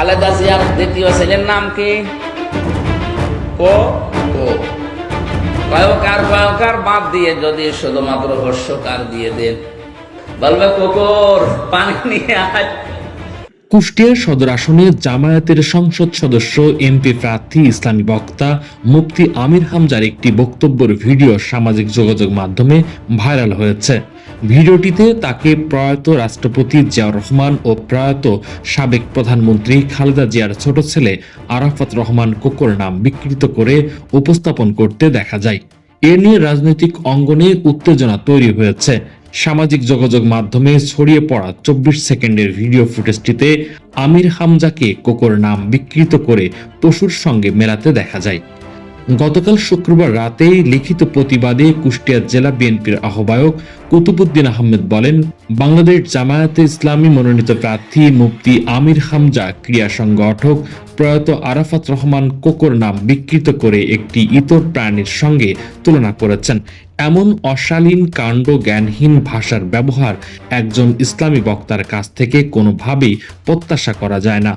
খালেদা জিয়ার দ্বিতীয় ছেলের নাম কি? কয়কার বাদ দিয়ে যদি শুধুমাত্র হর্ষকার দিয়ে দেন, বলবে কুকুর পানি নিয়ে আয়। কুষ্টিয়া সদর আসনে জামায়াতের সংসদ সদস্য এমপি প্রার্থী ইসলামী বক্তা মুফতি আমির হামজার একটি বক্তব্যের ভিডিও সামাজিক যোগাযোগ মাধ্যমে ভাইরাল হয়েছে। ভিডিওটিতে তাকে প্রয়াত রাষ্ট্রপতি জিয়াউর রহমান ও প্রয়াত সাবেক প্রধানমন্ত্রী খালেদা জিয়ার ছোট ছেলে আরাফাত রহমান কোকোর নাম বিকৃত করে উপস্থাপন করতে দেখা যায়। এ নিয়ে রাজনৈতিক অঙ্গনে উত্তেজনা তৈরি হয়েছে। সামাজিক যোগাযোগ মাধ্যমে ছড়িয়ে পড়া 24 সেকেন্ডের ভিডিও ফুটেজটিতে আমির হামজাকে কোকোর নাম বিকৃত করে পশুর সঙ্গে মেলাতে দেখা যায়। গতকাল শুক্রবার রাতেই লিখিত প্রতিবাদে কুষ্টিয়া জেলা বিএনপির আহ্বায়ক কুতুবুদ্দিন আহমেদ বলেন, বাংলাদেশ জামায়াতে ইসলামী মনোনীত প্রার্থী মুফতি আমির হামজা ক্রীড়া সংগঠক প্রয়াত আরাফাত রহমান কোকোর নাম বিকৃত করে একটি ইতর প্রাণীর সঙ্গে তুলনা করেছেন। এমন অশালীন কাণ্ড জ্ঞানহীন ভাষার ব্যবহার একজন ইসলামী বক্তার কাছ থেকে কোনোভাবেই প্রত্যাশা করা যায় না।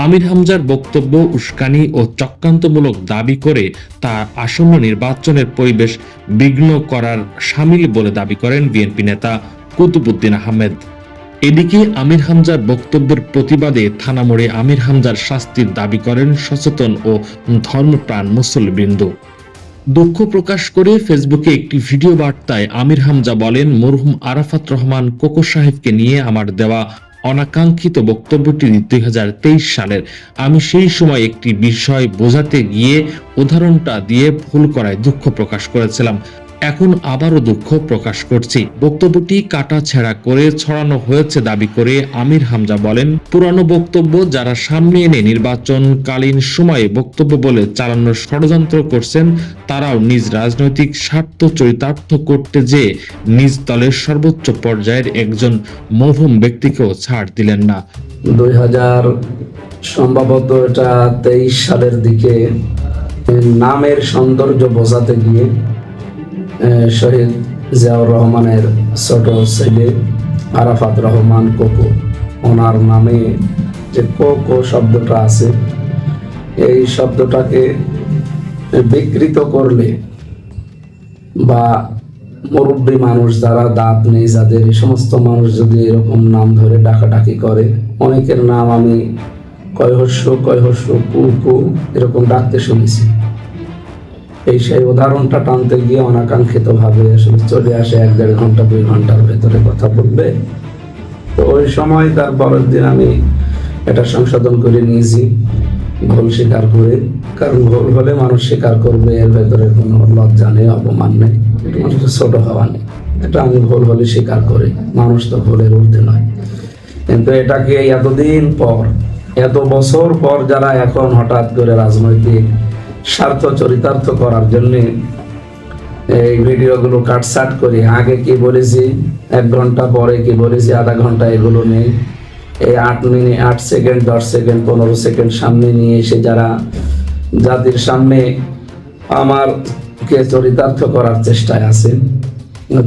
আমির হামজার বক্তব্য উস্কানি ও চক্রান্তমূলক দাবি করে তা আসন্ন নির্বাচনের পরিবেশ বিঘ্ন করার শামিল বলে দাবি করেন বিএনপি নেতা কুতুবুদ্দিন আহমেদ। এদিকে আমির হামজার বক্তব্যের প্রতিবাদে থানা মোড়ে আমির হামজার শাস্তির দাবি করেন সচেতন ও ধর্মপ্রাণ মুসল্লিবৃন্দ। দুঃখ প্রকাশ করে ফেসবুকে একটি ভিডিও বার্তায় আমির হামজা বলেন, মরহুম আরাফাত রহমান কোকো সাহেবকে নিয়ে আমার দেওয়া অনাকাঙ্ক্ষিত বক্তব্যটি 2023 সালের। আমি সেই সময় একটি বিষয় বোঝাতে গিয়ে উদাহরণটা দিয়ে ভুল করায় দুঃখ প্রকাশ করেছিলাম। এখন আবারও দুঃখ প্রকাশ করছি। বক্তব্যটি কাটা ছেঁড়া করে ছড়ানো হয়েছে দাবি করে আমির হামজা বলেন, পুরানো বক্তব্য যারা সামনে এনে নির্বাচনকালীন সময়ে বক্তব্য বলে চালানোর ষড়যন্ত্র করছেন, তারাও নিজ রাজনৈতিক স্বার্থ চরিতার্থ করতে যেয়ে নিজ দলের সর্বোচ্চ পর্যায়ের একজন মরহুম ব্যক্তিকেও ছাড় দিলেন না। 2000 সম্ভবত এটা 23 সালের দিকে নামের সৌন্দর্য বোঝাতে গিয়ে শহীদ জিয়াউর রহমানের ছোট ছেলে আরাফাত রহমান কোকো, ওনার নামে যে কোকো শব্দটা আছে, এই শব্দটাকে বিকৃত করলে বা মুরব্বী মানুষ যারা দাঁত নেই যাদের, এই সমস্ত মানুষ যদি এরকম নাম ধরে ডাকাডাকি করে, অনেকের নাম আমি কয়হস্য কু কু এরকম ডাকতে শুনেছি। এই সেই উদাহরণটা টানতে গিয়ে অনাকাঙ্ক্ষিত ভাবে আসলে চলে আসে 1-1.5 ঘন্টা 2 ঘন্টার ভেতরে কথা বলবে। তো ওই সময় তার পরের দিন আমি এটা সংশোধন করে নিয়েছি, ভুল স্বীকার করে। কারণ ভুল হলে মানুষ স্বীকার করবে, এর ভেতরে কোনো লজ্জা নেই, অপমান নেই, এটা মানুষের ছোট হওয়া নেই। এটা আমি ভুল হলে স্বীকার করি, মানুষ তো ভুলের ঊর্ধ্বে নয়। কিন্তু এটাকে এতদিন পর, এত বছর পর যারা এখন হঠাৎ করে রাজনৈতিক স্বার্থ চরিতার্থ করার জন্য এই ভিডিওগুলো কাটসাট করে, আগে কি বলেছি 1 ঘন্টা, পরে কি বলেছি আধা ঘন্টা, এগুলো নেই। এই 8 মিনিট 8 সেকেন্ড 10 সেকেন্ড 15 সেকেন্ড সামনে নিয়ে এসে যারা জাতির সামনে আমারকে চরিতার্থ করার চেষ্টায় আছে,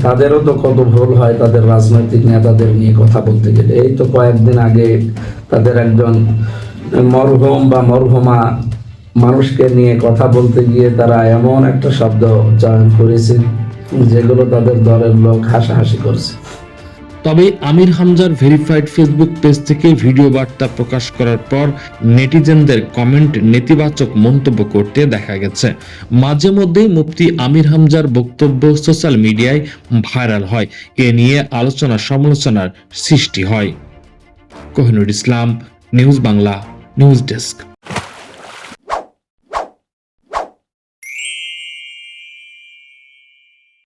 তাদেরও তো কত ভুল হয় তাদের রাজনৈতিক নেতাদের নিয়ে কথা বলতে গেলে। এই তো কয়েকদিন আগে তাদের একজন মরহুম বা মরহুমা মানুষকে নিয়ে কথা বলতে গিয়ে তারা এমন একটা শব্দ চয়ন করেছে যেগুলো তাদের দলের লোক হাসাহাসি করছে। তবে আমির হামজার ভেরিফাইড ফেসবুক পেজ থেকে ভিডিও বার্তা প্রকাশ করার পর নেটিজেনদের কমেন্ট নেতিবাচক মন্তব্য করতে দেখা গেছে। মাঝে মধ্যেই মুফতি আমির হামজার বক্তব্য সোশ্যাল মিডিয়ায় ভাইরাল হয়, এ নিয়ে আলোচনা সমালোচনার সৃষ্টি হয়। কোহিনুর ইসলাম, নিউজ বাংলা, নিউজ ডেস্ক।